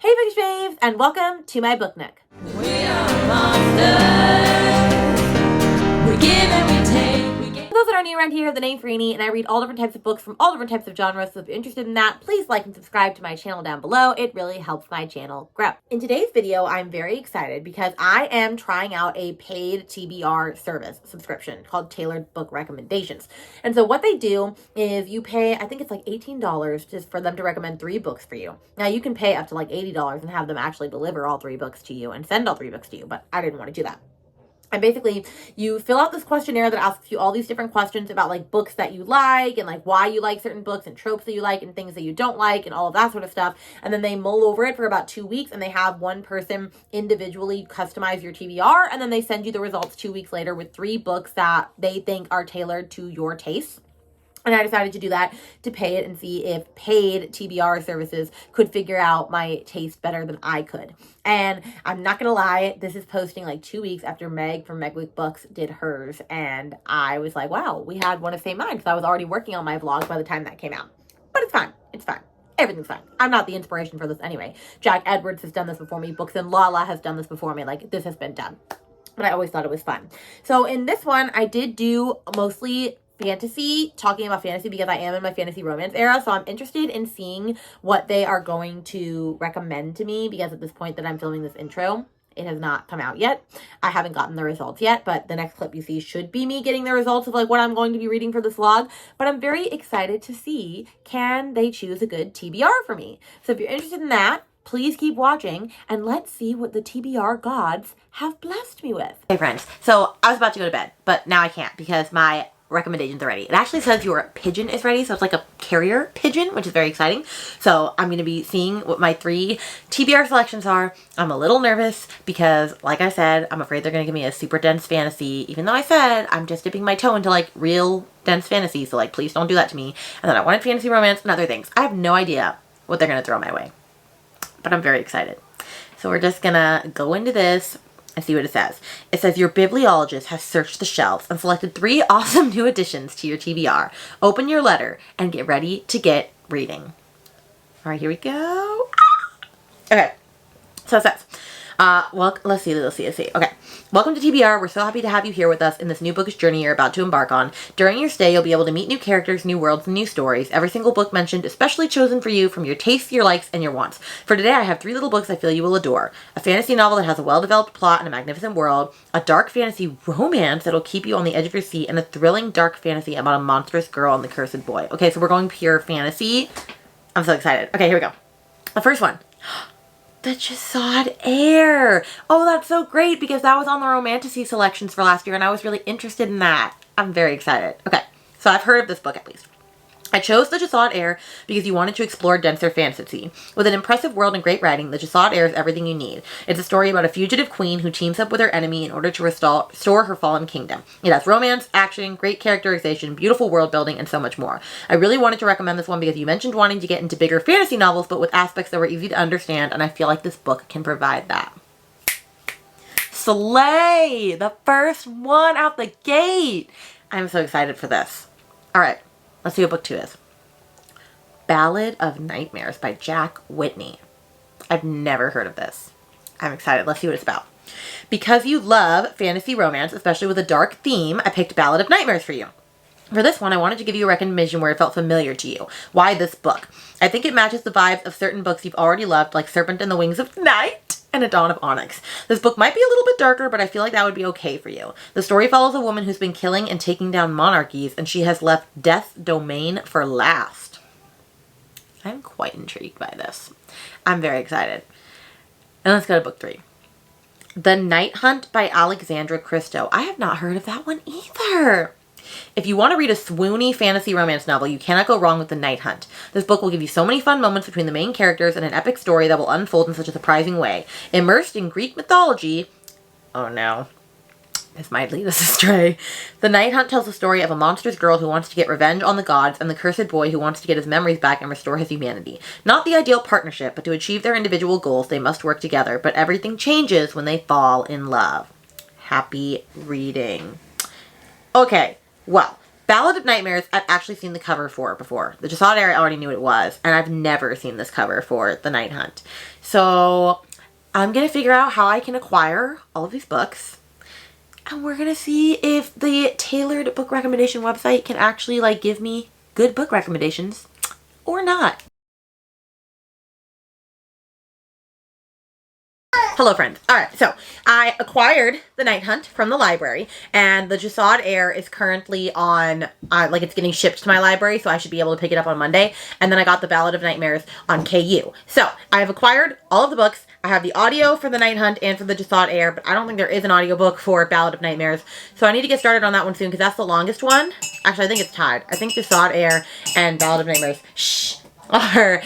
Hey Bookish Babes, and welcome to my book nook. We are monsters. We give and we take. For those that are new around here, the name's Rainy, and I read all different types of books from all different types of genres, so if you're interested in that, please like and subscribe to my channel down below. It really helps my channel grow. In today's video, I'm very excited because I am trying out a paid TBR service subscription called Tailored Book Recommendations. And so what they do is you pay, I think it's like $18 just for them to recommend 3 books for you. Now you can pay up to like $80 and have them actually deliver all 3 books to you and send all 3 books to you, but I didn't want to do that. And basically, you fill out this questionnaire that asks you all these different questions about like books that you like and like why you like certain books and tropes that you like and things that you don't like and all of that sort of stuff. And then they mull over it for about 2 weeks and they have one person individually customize your TBR. And then they send you the results 2 weeks later with 3 books that they think are tailored to your taste. And I decided to do that to pay it and see if paid TBR services could figure out my taste better than I could. And I'm not going to lie, this is posting like 2 weeks after Meg from Meg Week Books did hers. And I was like, wow, we had one of the same mind because I was already working on my vlog by the time that came out. But it's fine. It's fine. Everything's fine. I'm not the inspiration for this anyway. Jack Edwards has done this before me. Books and Lala has done this before me. Like, this has been done. But I always thought it was fun. So in this one, I did do mostly fantasy, talking about fantasy because I am in my fantasy romance era, so I'm interested in seeing what they are going to recommend to me because at this point that I'm filming this intro, it has not come out yet. I haven't gotten the results yet, but the next clip you see should be me getting the results of like what I'm going to be reading for this vlog, but I'm very excited to see, can they choose a good TBR for me? So if you're interested in that, please keep watching and let's see what the TBR gods have blessed me with. Hey friends, so I was about to go to bed, but now I can't because my recommendations are ready. It actually says your pigeon is ready, so it's like a carrier pigeon, which is very exciting. So I'm going to be seeing what my 3 TBR selections are. I'm a little nervous because, like I said, I'm afraid they're going to give me a super dense fantasy, even though I said I'm just dipping my toe into like real dense fantasy, so like please don't do that to me. And then I wanted fantasy romance and other things. I have no idea what they're going to throw my way, but I'm very excited. So we're just going to go into this and see what it says. It says your bibliologist has searched the shelves and selected 3 awesome new additions to your TBR. Open your letter and get ready to get reading. All right, here we go. Okay, so it says, well, let's see. Okay. Welcome to TBR. We're so happy to have you here with us in this new bookish journey you're about to embark on. During your stay, you'll be able to meet new characters, new worlds, and new stories. Every single book mentioned especially chosen for you from your tastes, your likes, and your wants. For today, I have 3 little books I feel you will adore. A fantasy novel that has a well-developed plot and a magnificent world, a dark fantasy romance that'll keep you on the edge of your seat, and a thrilling dark fantasy about a monstrous girl and the cursed boy. Okay, so we're going pure fantasy. I'm so excited. Okay, here we go. The first one. The Jasad Heir. Oh, that's so great because that was on the romantasy selections for last year and I was really interested in that. I'm very excited. Okay, so I've heard of this book at least. I chose The Jasad Heir because you wanted to explore denser fantasy. With an impressive world and great writing, The Jasad Heir is everything you need. It's a story about a fugitive queen who teams up with her enemy in order to restore her fallen kingdom. It has romance, action, great characterization, beautiful world building, and so much more. I really wanted to recommend this one because you mentioned wanting to get into bigger fantasy novels, but with aspects that were easy to understand, and I feel like this book can provide that. Slay! The first one out the gate! I'm so excited for this. All right. Let's see what book 2 is. Ballad of Nightmares by Jack Whitney. I've never heard of this. I'm excited. Let's see what it's about. Because you love fantasy romance, especially with a dark theme, I picked Ballad of Nightmares for you. For this one, I wanted to give you a recommendation where it felt familiar to you. Why this book? I think it matches the vibes of certain books you've already loved, like Serpent and the Wings of Night and A Dawn of Onyx. This book might be a little bit darker, but I feel like that would be okay for you. The story follows a woman who's been killing and taking down monarchies, and she has left Death's domain for last. I'm quite intrigued by this. I'm very excited. And let's go to book 3. The Night Hunt by Alexandra Christo. I have not heard of that one either. If you want to read a swoony fantasy romance novel, you cannot go wrong with The Night Hunt. This book will give you so many fun moments between the main characters and an epic story that will unfold in such a surprising way. Immersed in Greek mythology... Oh no. This might lead us astray. The Night Hunt tells the story of a monstrous girl who wants to get revenge on the gods and the cursed boy who wants to get his memories back and restore his humanity. Not the ideal partnership, but to achieve their individual goals, they must work together, but everything changes when they fall in love. Happy reading. Okay. Well, Ballad of Nightmares, I've actually seen the cover for before. The Jasad Heir, I already knew what it was, and I've never seen this cover for The Night Hunt. So I'm going to figure out how I can acquire all of these books. And we're going to see if the tailored book recommendation website can actually like give me good book recommendations or not. Hello friends. Alright, so I acquired The Night Hunt from the library, and the Jasad Heir is currently on, like it's getting shipped to my library, so I should be able to pick it up on Monday. And then I got the Ballad of Nightmares on KU. So I have acquired all of the books. I have the audio for The Night Hunt and for the Jasad Heir, but I don't think there is an audiobook for Ballad of Nightmares. So I need to get started on that one soon, because that's the longest one. Actually, I think it's tied. I think Jasad Heir and Ballad of Nightmares are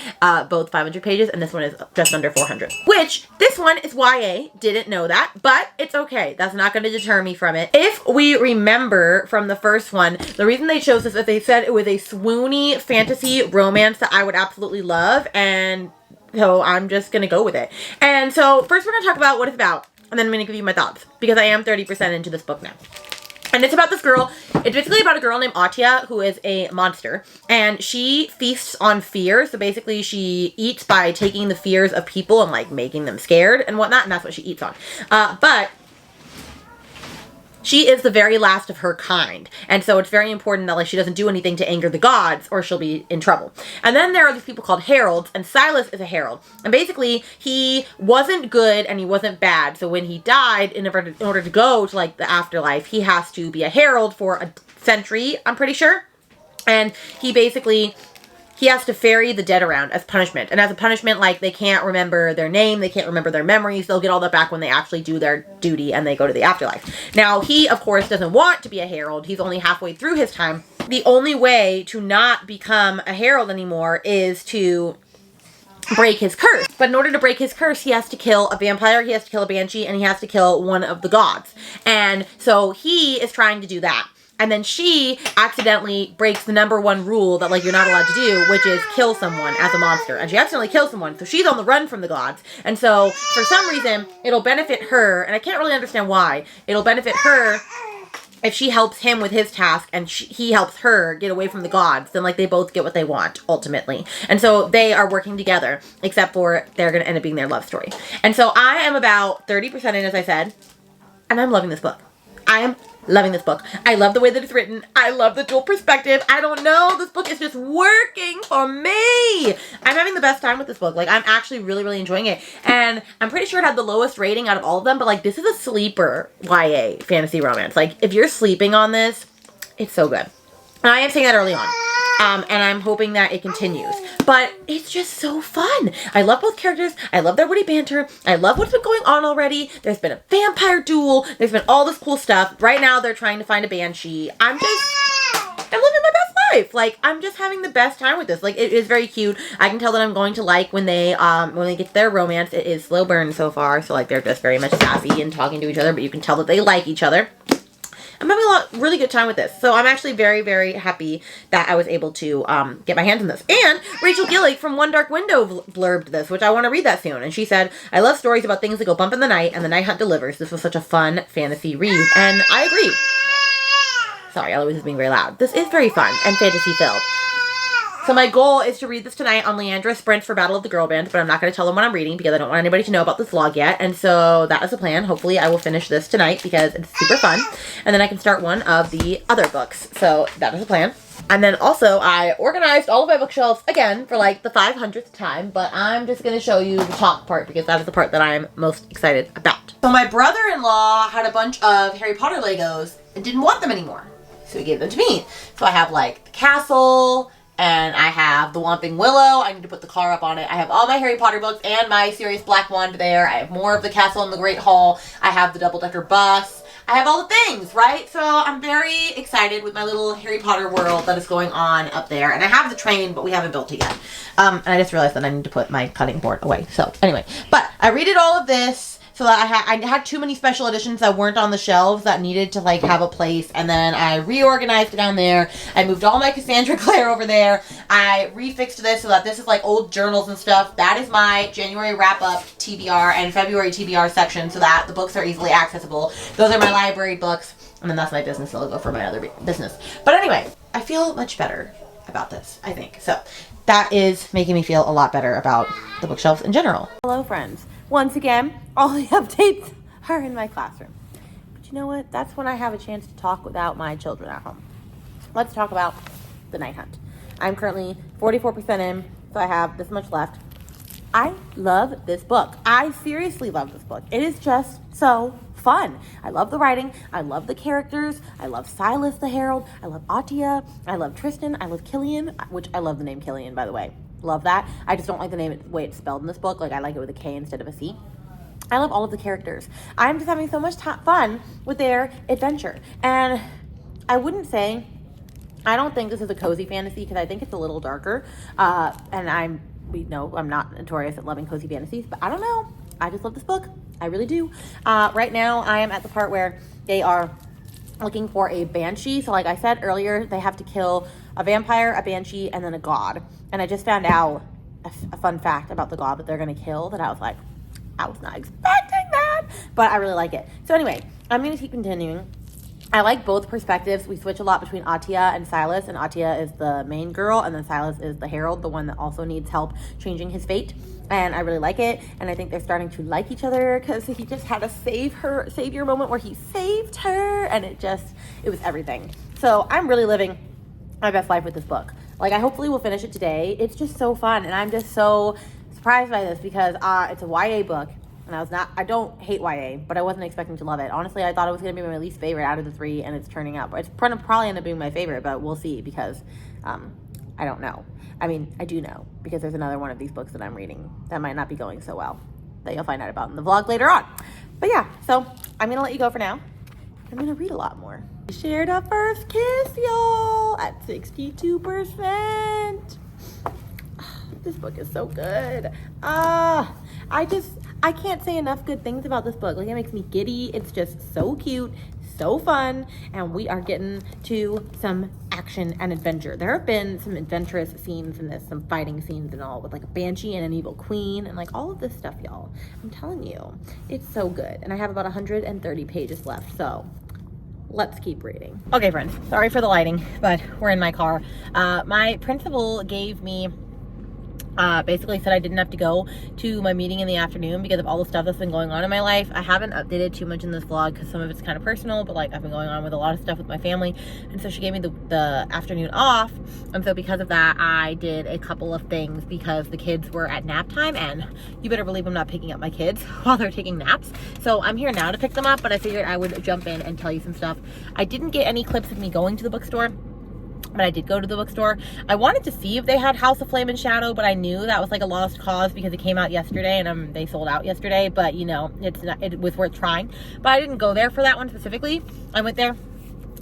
both 500 pages, and this one is just under 400. Which, this one is YA. Didn't know that, but it's okay. That's not going to deter me from it. If we remember from the first one, the reason they chose this is they said it was a swoony fantasy romance that I would absolutely love, and so I'm just going to go with it. And so, first we're going to talk about what it's about, and then I'm going to give you my thoughts, because I am 30% into this book now. And it's about this girl. It's basically about a girl named Atia who is a monster. And she feasts on fear. So basically she eats by taking the fears of people and like making them scared and whatnot. And that's what she eats on. But she is the very last of her kind. And so it's very important that like she doesn't do anything to anger the gods or she'll be in trouble. And then there are these people called heralds, and Silas is a herald. And basically he wasn't good and he wasn't bad. So when he died, in order to go to like the afterlife, he has to be a herald for a century, I'm pretty sure. And he has to ferry the dead around as punishment. And as a punishment, like, they can't remember their name, they can't remember their memories, they'll get all that back when they actually do their duty and they go to the afterlife. Now, he, of course, doesn't want to be a herald. He's only halfway through his time. The only way to not become a herald anymore is to break his curse. But in order to break his curse, he has to kill a vampire, he has to kill a banshee, and he has to kill one of the gods. And so he is trying to do that. And then she accidentally breaks the #1 rule that, like, you're not allowed to do, which is kill someone as a monster. And she accidentally kills someone, so she's on the run from the gods. And so, for some reason, it'll benefit her, and I can't really understand why, it'll benefit her if she helps him with his task and he helps her get away from the gods. Then, like, they both get what they want, ultimately. And so they are working together, except for they're going to end up being their love story. And so I am about 30% in, as I said, and I'm loving this book. I am loving this book. I love the way that it's written. I love the dual perspective. I don't know. This book is just working for me. I'm having the best time with this book. Like, I'm actually really, really enjoying it. And I'm pretty sure it had the lowest rating out of all of them. But, like, this is a sleeper YA fantasy romance. Like, if you're sleeping on this, it's so good. And I am saying that early on. And I'm hoping that it continues. But it's just so fun. I love both characters. I love their witty banter. I love what's been going on already. There's been a vampire duel. There's been all this cool stuff. Right now, they're trying to find a banshee. I'm living my best life. Like, I'm just having the best time with this. Like, it is very cute. I can tell that I'm going to like when they get to their romance. It is slow burn so far. So, like, they're just very much sassy and talking to each other. But you can tell that they like each other. I'm having really good time with this. So I'm actually very, very happy that I was able to get my hands on this. And Rachel Gillick from One Dark Window blurbed this, which I want to read that soon. And she said, I love stories about things that go bump in the night, and The Night Hunt delivers. This was such a fun fantasy read. And I agree. Sorry, Eloise is being very loud. This is very fun and fantasy-filled. So my goal is to read this tonight on Leandra Sprint for Battle of the Girl Band, but I'm not going to tell them what I'm reading because I don't want anybody to know about this vlog yet. And so that is the plan. Hopefully I will finish this tonight because it's super fun. And then I can start one of the other books. So that is the plan. And then also I organized all of my bookshelves again for like the 500th time, but I'm just going to show you the top part because that is the part that I'm most excited about. So my brother-in-law had a bunch of Harry Potter Legos and didn't want them anymore. So he gave them to me. So I have like the castle, and I have the Whomping Willow. I need to put the car up on it. I have all my Harry Potter books and my Sirius Black Wand there. I have more of the castle in the Great Hall. I have the double-decker bus. I have all the things, right? So I'm very excited with my little Harry Potter world that is going on up there. And I have the train, but we haven't built it yet. And I just realized that I need to put my cutting board away. So anyway, but I redid all of this so that I had too many special editions that weren't on the shelves that needed to like have a place, and then I reorganized it down there. I moved all my Cassandra Clare over there. I refixed this so that this is like old journals and stuff. That is my January wrap-up TBR and February TBR section so that the books are easily accessible. Those are my library books, and then that's my business logo for my other business. But anyway, I feel much better about this, I think. So that is making me feel a lot better about the bookshelves in general. Hello, friends. Once again, all the updates are in my classroom. But you know what? That's when I have a chance to talk without my children at home. Let's talk about The Night Hunt. I'm currently 44% in, so I have this much left. I love this book. I seriously love this book. It is just so fun. I love the writing. I love the characters. I love Silas the Herald. I love Atia. I love Tristan. I love Killian, which I love the name Killian, by the way. Love that. I just don't like the name, the way it's spelled in this book. Like, I like it with a K instead of a C. I love all of the characters. I'm just having so much fun with their adventure. And I wouldn't say, I don't think this is a cozy fantasy because I think it's a little darker. And we know I'm not notorious at loving cozy fantasies, but I don't know. I just love this book. I really do. Right now, I am at the part where they are looking for a banshee. So like I said earlier, they have to kill a vampire, a banshee, and then a god. And I just found out a fun fact about the god that they're going to kill that I was like, I was not expecting that, but I really like it. So anyway, I'm going to keep continuing. I like both perspectives. We switch a lot between Atia and Silas, and Atia is the main girl, and then Silas is the herald, the one that also needs help changing his fate. And I really like it, and I think they're starting to like each other because he just had a savior moment where he saved her, and it was everything. So I'm really living my best life with this book. Like, I hopefully will finish it today. It's just so fun, and I'm just so surprised by this because it's a YA book. And I don't hate YA, but I wasn't expecting to love it. Honestly, I thought it was going to be my least favorite out of the three, and it's turning out. It's probably end up being my favorite, but we'll see because I don't know. I mean, I do know because there's another one of these books that I'm reading that might not be going so well that you'll find out about in the vlog later on. But yeah, so I'm going to let you go for now. I'm going to read a lot more. We shared our first kiss, y'all, at 62%. This book is so good. I can't say enough good things about this book. Like, it makes me giddy. It's just so cute, so fun, and we are getting to some action and adventure. There have been some adventurous scenes in this, some fighting scenes and all, with like a banshee and an evil queen and like all of this stuff, y'all. I'm telling you, it's so good. And I have about 130 pages left, so let's keep reading. Okay, friends, sorry for the lighting, but we're in my car. My principal gave me basically said I didn't have to go to my meeting in the afternoon because of all the stuff that's been going on in my life. I haven't updated too much in this vlog because some of it's kind of personal, but like I've been going on with a lot of stuff with my family, and so she gave me the afternoon off, and so because of that I did a couple of things because the kids were at nap time, and you better believe I'm not picking up my kids while they're taking naps. So I'm here now to pick them up, but I figured I would jump in and tell you some stuff. I didn't get any clips of me going to the bookstore, but I did go to the bookstore. I wanted to see if they had House of Flame and Shadow, but I knew that was like a lost cause because it came out yesterday, and they sold out yesterday. But you know, it was worth trying. But I didn't go there for that one specifically. I went there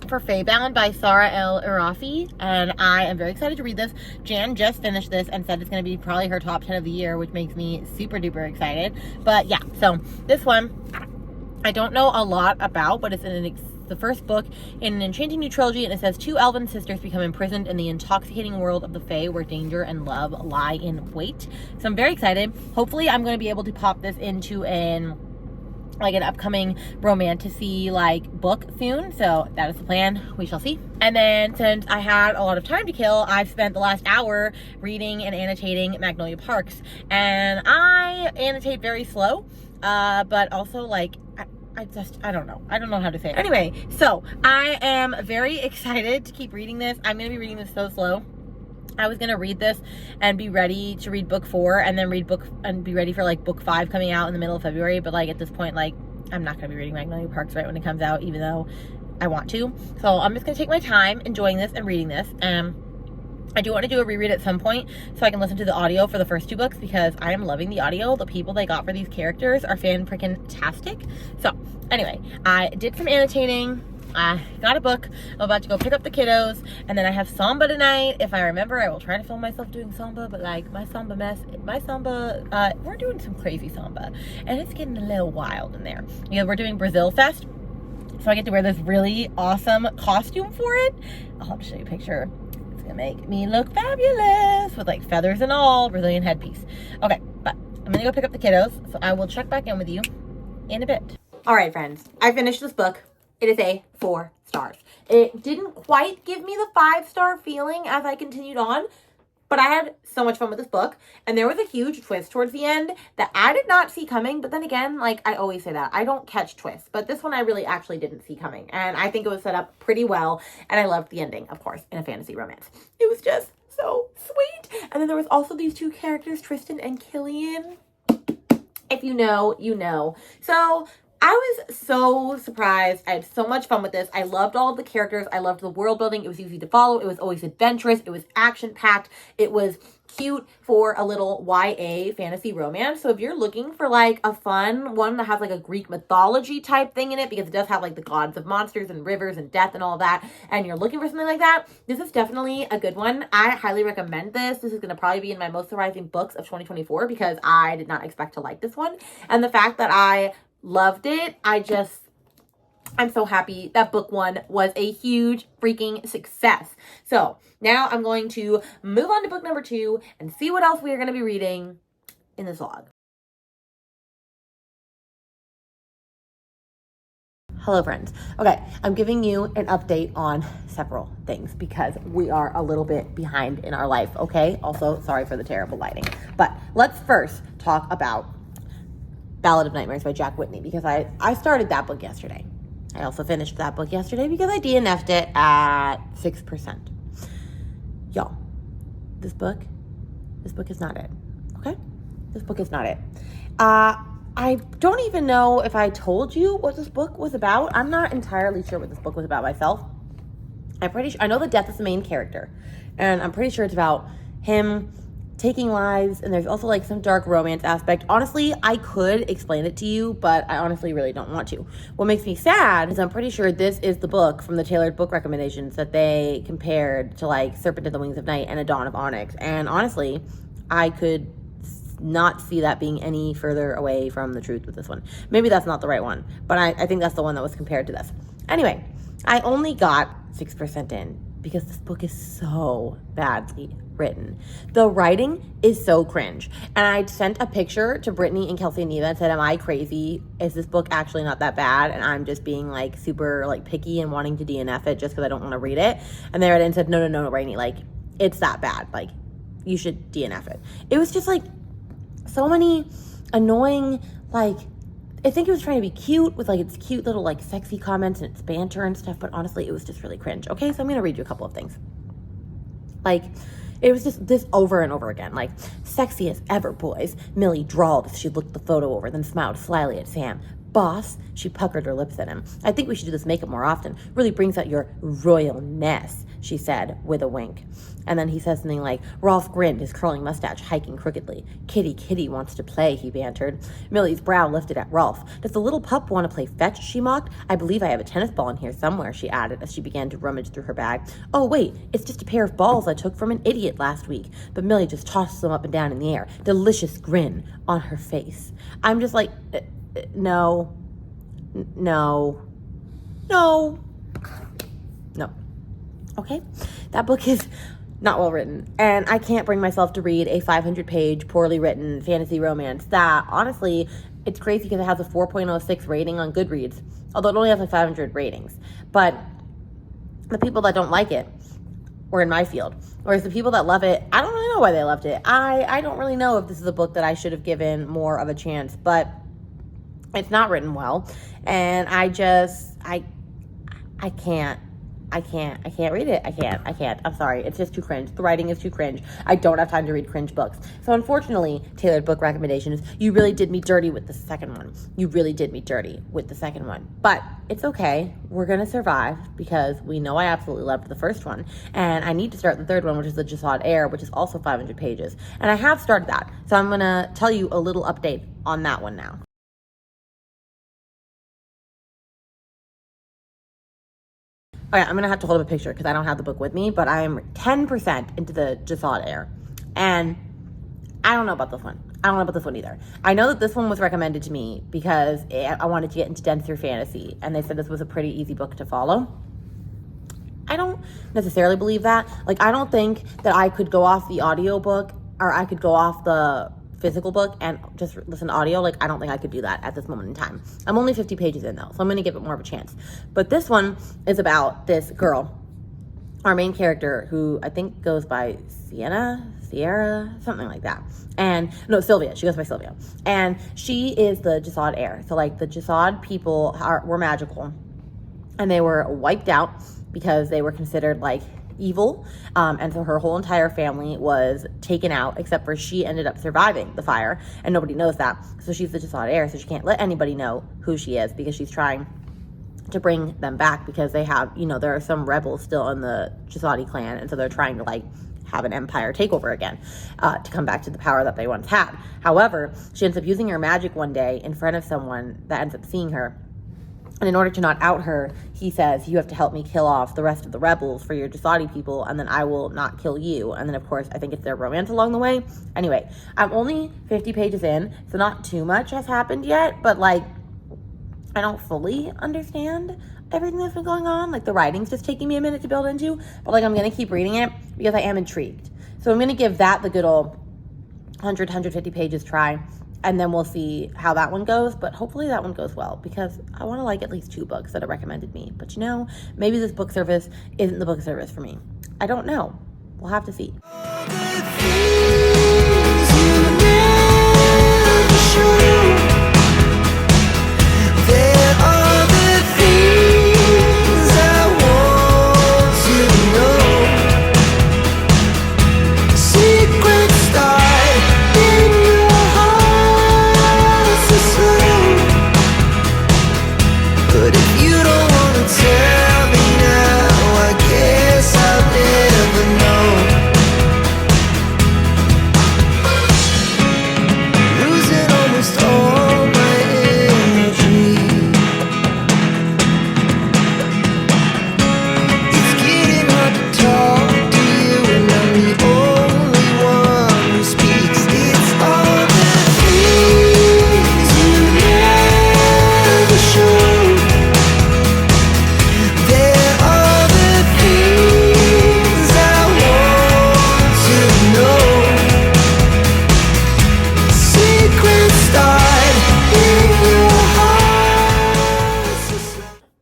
for Feybound by Sarah L. Irafi, and I am very excited to read this. Jan just finished this and said it's going to be probably her top 10 of the year, which makes me super duper excited. But yeah, so this one I don't know a lot about, but it's the first book in an enchanting new trilogy, and it says 2 elven sisters become imprisoned in the intoxicating world of the Fae, where danger and love lie in wait. So I'm very excited. Hopefully I'm going to be able to pop this into an upcoming romantasy like book soon. So that is the plan. We shall see. And then since I had a lot of time to kill, I've spent the last hour reading and annotating Magnolia Parks, and I annotate very slow, but also like I don't know. I don't know how to say it. Anyway, so I am very excited to keep reading this. I'm going to be reading this so slow. I was going to read this and be ready to read book 4 and then be ready for like book 5 coming out in the middle of February. But like at this point, like I'm not going to be reading Magnolia Parks right when it comes out, even though I want to. So I'm just going to take my time enjoying this and reading this. I do want to do a reread at some point so I can listen to the audio for the first 2 books because I am loving the audio. The people they got for these characters are fan-freaking-tastic. So anyway, I did some annotating. I got a book. I'm about to go pick up the kiddos, and then I have Samba tonight. If I remember, I will try to film myself doing Samba, but like my Samba, we're doing some crazy Samba, and it's getting a little wild in there. You know, we're doing Brazil Fest, so I get to wear this really awesome costume for it. I'll have to show you a picture. It's gonna make me look fabulous with like feathers and all, Brazilian headpiece. Okay, but I'm gonna go pick up the kiddos, so I will check back in with you in a bit. All right, friends, I finished this book. It is a 4 stars. It didn't quite give me the 5-star feeling as I continued on, but I had so much fun with this book. And there was a huge twist towards the end that I did not see coming. But then again, like I always say that, I don't catch twists. But this one I really actually didn't see coming. And I think it was set up pretty well. And I loved the ending, of course, in a fantasy romance. It was just so sweet. And then there was also these 2 characters, Tristan and Killian. If you know, you know. So I was so surprised. I had so much fun with this. I loved all of the characters. I loved the world building. It was easy to follow. It was always adventurous. It was action-packed. It was cute for a little YA fantasy romance. So if you're looking for like a fun one that has like a Greek mythology type thing in it, because it does have like the gods of monsters and rivers and death and all that, and you're looking for something like that, this is definitely a good one. I highly recommend this. This is going to probably be in my most surprising books of 2024 because I did not expect to like this one. And the fact that I loved it, I'm so happy that book 1 was a huge freaking success. So now I'm going to move on to book number 2 and see what else we are going to be reading in this vlog. Hello, friends. Okay, I'm giving you an update on several things because we are a little bit behind in our life, okay? Also, sorry for the terrible lighting. But let's first talk about Ballad of Nightmares by Jack Whitney, because I started that book yesterday. I also finished that book yesterday because I DNF'd it at 6%. Y'all, this book is not it, okay? This book is not it. I don't even know if I told you what this book was about. I'm not entirely sure what this book was about myself. I'm pretty sure, I know that Death is the main character, and I'm pretty sure it's about him taking lives, and there's also like some dark romance aspect. Honestly, I could explain it to you, but I honestly really don't want to. What makes me sad is I'm pretty sure this is the book from the tailored book recommendations that they compared to like Serpent in the Wings of Night and A Dawn of Onyx. And honestly, I could not see that being any further away from the truth with this one. Maybe that's not the right one, but I think that's the one that was compared to this. Anyway, I only got 6% in because this book is so badly written. The writing is so cringe. And I sent a picture to Brittany and Kelsey and Neva and said, am I crazy? Is this book actually not that bad? And I'm just being like super like picky and wanting to DNF it just because I don't want to read it. And they read it and said, no, Rainy, like it's that bad. Like you should DNF it. It was just like so many annoying, like, I think it was trying to be cute with like its cute little like sexy comments and its banter and stuff, but honestly it was just really cringe. Okay, so I'm gonna read you a couple of things. Like, it was just this over and over again. Like, sexy as ever, boys. Millie drawled as she looked the photo over, then smiled slyly at Sam. Boss, she puckered her lips at him. I think we should do this makeup more often. Really brings out your royalness, she said with a wink. And then he says something like, Rolf grinned, his curling mustache hiking crookedly. Kitty wants to play, he bantered. Millie's brow lifted at Rolf. Does the little pup want to play fetch, she mocked. I believe I have a tennis ball in here somewhere, she added as she began to rummage through her bag. Oh, wait, it's just a pair of balls I took from an idiot last week. But Millie just tossed them up and down in the air. Delicious grin on her face. I'm just like, no. Okay? That book is not well written, and I can't bring myself to read a 500-page, poorly written fantasy romance that, honestly, it's crazy because it has a 4.06 rating on Goodreads, although it only has like 500 ratings. But the people that don't like it were in my field, whereas the people that love it, I don't really know why they loved it. I don't really know if this is a book that I should have given more of a chance, but it's not written well, and I can't read it. I can't. I'm sorry. It's just too cringe. The writing is too cringe. I don't have time to read cringe books. So unfortunately, tailored book recommendations, you really did me dirty with the second one. But it's okay. We're going to survive because we know I absolutely loved the first one. And I need to start the third one, which is the Jasad Heir, which is also 500 pages. And I have started that. So I'm going to tell you a little update on that one now. All right, I'm gonna have to hold up a picture because I don't have the book with me, but I'm 10% into the Jasad Heir. And I don't know about this one. I don't know about this one either. I know that this one was recommended to me because I wanted to get into denser fantasy, and they said this was a pretty easy book to follow. I don't necessarily believe that. Like, I don't think that I could go off the audiobook or I could go off the physical book and just listen to audio. Like, I don't think I could do that at this moment in time. I'm only 50 pages in though, so I'm gonna give it more of a chance. But this one is about this girl, our main character, who I think goes by Sierra, something like that. And no, Sylvia. She goes by Sylvia. And she is the Jasad Heir. So like the Jasad people were magical, and they were wiped out because they were considered like evil. And so her whole entire family was taken out, except for she ended up surviving the fire, and nobody knows that. So she's the Jasad Heir, so she can't let anybody know who she is because she's trying to bring them back, because they have, you know, there are some rebels still in the Jasadi clan, and so they're trying to like have an empire takeover again, to come back to the power that they once had. However, she ends up using her magic one day in front of someone that ends up seeing her. And in order to not out her, he says, you have to help me kill off the rest of the rebels for your Jasadi people, and then I will not kill you. And then, of course, I think it's their romance along the way. Anyway, I'm only 50 pages in, so not too much has happened yet, but, like, I don't fully understand everything that's been going on. Like, the writing's just taking me a minute to build into, but, like, I'm going to keep reading it because I am intrigued. So I'm going to give that the good old 100, 150 pages try. And then we'll see how that one goes. But hopefully that one goes well, because I want to like at least 2 books that are recommended me. But you know, maybe this book service isn't the book service for me. I don't know. We'll have to see.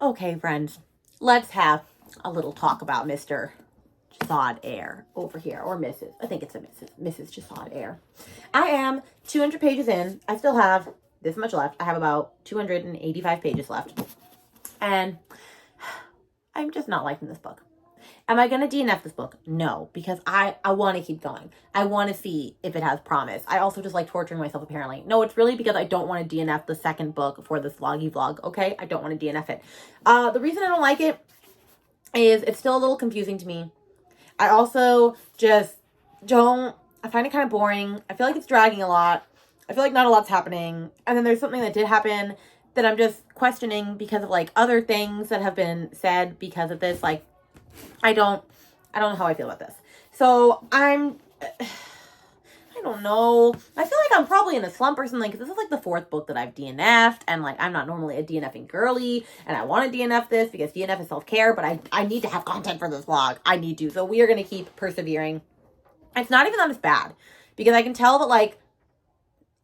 Okay, friends, let's have a little talk about Mr. Jasad Heir over here, or Mrs. I think it's a Mrs. Jasad Heir. I am 200 pages in. I still have this much left. I have about 285 pages left. And I'm just not liking this book. Am I going to DNF this book? No, because I want to keep going. I want to see if it has promise. I also just like torturing myself, apparently. No, it's really because I don't want to DNF the second book for this vloggy vlog, okay? I don't want to DNF it. The reason I don't like it is it's still a little confusing to me. I also just don't... I find it kind of boring. I feel like it's dragging a lot. I feel like not a lot's happening. And then there's something that did happen that I'm just questioning because of, like, other things that have been said because of this, like... I don't know how I feel about this. So I don't know. I feel like I'm probably in a slump or something, because this is like the 4th book that I've DNF'd, and like I'm not normally a DNFing girly, and I want to DNF this because DNF is self-care, but I need to have content for this vlog. I need to. So we are going to keep persevering. It's not even that it's bad, because I can tell that like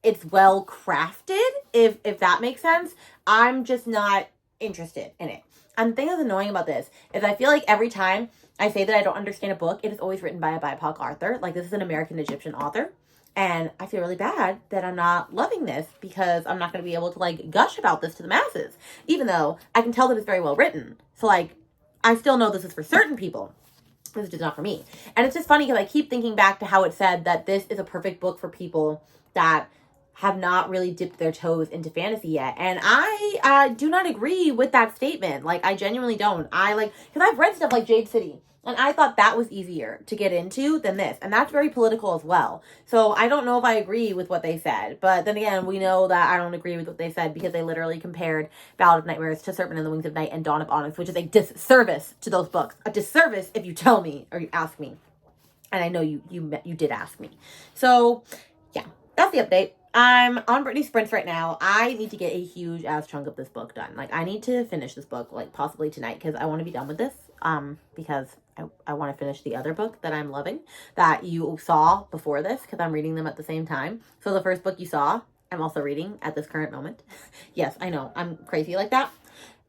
it's well crafted, if that makes sense. I'm just not interested in it. And the thing that's annoying about this is I feel like every time I say that I don't understand a book, it is always written by a BIPOC author. Like, this is an American Egyptian author. And I feel really bad that I'm not loving this, because I'm not going to be able to, like, gush about this to the masses. Even though I can tell that it's very well written. So, like, I still know this is for certain people. This is just not for me. And it's just funny because I keep thinking back to how it said that this is a perfect book for people that have not really dipped their toes into fantasy yet. And I do not agree with that statement. Like, I genuinely don't. Because I've read stuff like Jade City. And I thought that was easier to get into than this. And that's very political as well. So I don't know if I agree with what they said. But then again, we know that I don't agree with what they said because they literally compared Ballad of Nightmares to Serpent in the Wings of Night and Dawn of Onyx, which is a disservice to those books. A disservice if you tell me or you ask me. And I know you did ask me. So, yeah, that's the update. I'm on Brittany Sprints right now. I need to get a huge ass chunk of this book done. Like, I need to finish this book, like, possibly tonight, because I want to be done with this. Because I want to finish the other book that I'm loving, that you saw before this, because I'm reading them at the same time. So the first book you saw, I'm also reading at this current moment. Yes, I know, I'm crazy like that.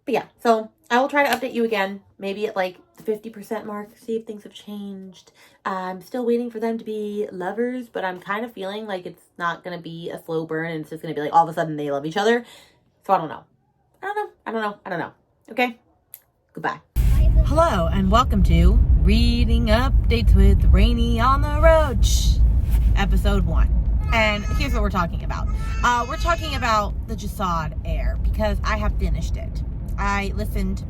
But yeah, so I will try to update you again, maybe at like the 50% mark, see if things have changed. I'm still waiting for them to be lovers, but I'm kind of feeling like it's not going to be a slow burn and it's just going to be like all of a sudden they love each other. So I don't know. Okay? Goodbye. Hello, and welcome to Reading Updates with Rainy on the Road, episode 1. And here's what we're talking about. We're talking about the Jasad Heir because I have finished it. I listened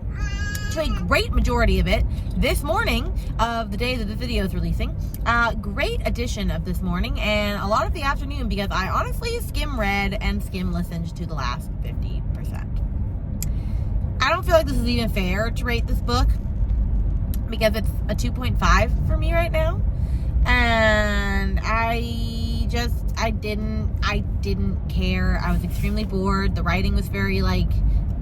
to a great majority of it this morning of the day that the video is releasing. Great edition of this morning and a lot of the afternoon because I honestly skim read and skim listened to the last 50%. I don't feel like this is even fair to rate this book because it's a 2.5 for me right now. And I didn't care. I was extremely bored. The writing was very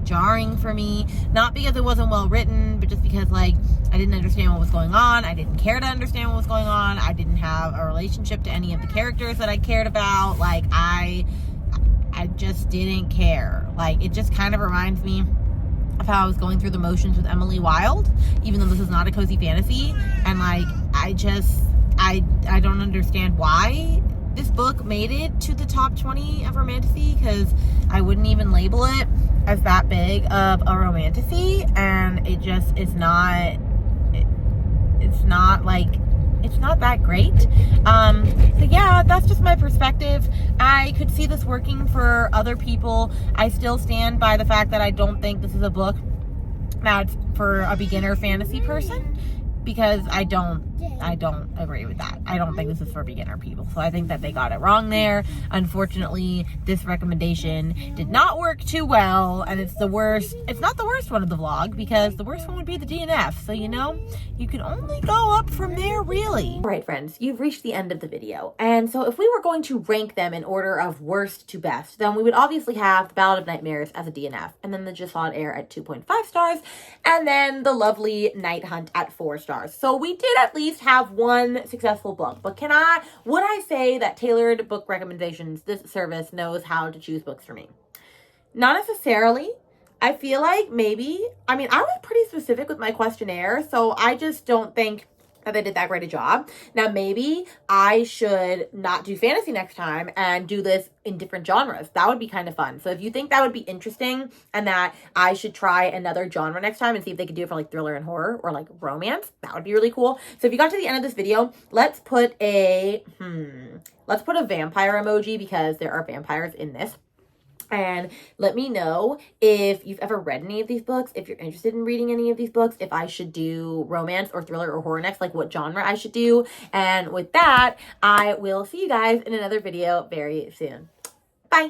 jarring for me, not because it wasn't well written, but just because I didn't understand what was going on. I didn't care to understand what was going on. I didn't have a relationship to any of the characters that I cared about. I just didn't care. It just kind of reminds me of how I was going through the motions with Emily Wilde, even though this is not a cozy fantasy. And I don't understand why this book made it to the top 20 of romantasy, because I wouldn't even label it as that big of a romantasy, and it's not that great. So yeah, that's just my perspective. I could see this working for other people. I still stand by the fact that I don't think this is a book that's for a beginner fantasy person, because I don't agree with that. I don't think this is for beginner people. So I think that they got it wrong there. Unfortunately, this recommendation did not work too well, and it's the worst. It's not the worst one of the vlog, because the worst one would be the DNF. So, you can only go up from there, really. All right, friends, you've reached the end of the video. And so if we were going to rank them in order of worst to best, then we would obviously have the Ballad of Nightmares as a DNF, and then the Jasad Heir at 2.5 stars, and then the lovely Night Hunt at 4 stars. So we did at least have one successful book, but would I say that Tailored Book Recommendations, this service, knows how to choose books for me? Not necessarily. I feel like I was pretty specific with my questionnaire, so I just don't think that they did that great a job. Now, maybe I should not do fantasy next time and do this in different genres. That would be kind of fun. So if you think that would be interesting and that I should try another genre next time and see if they could do it for thriller and horror or romance, that would be really cool. So if you got to the end of this video, let's put a vampire emoji, because there are vampires in this. And let me know if you've ever read any of these books, if you're interested in reading any of these books, if I should do romance or thriller or horror next, what genre I should do. And with that, I will see you guys in another video very soon. Bye.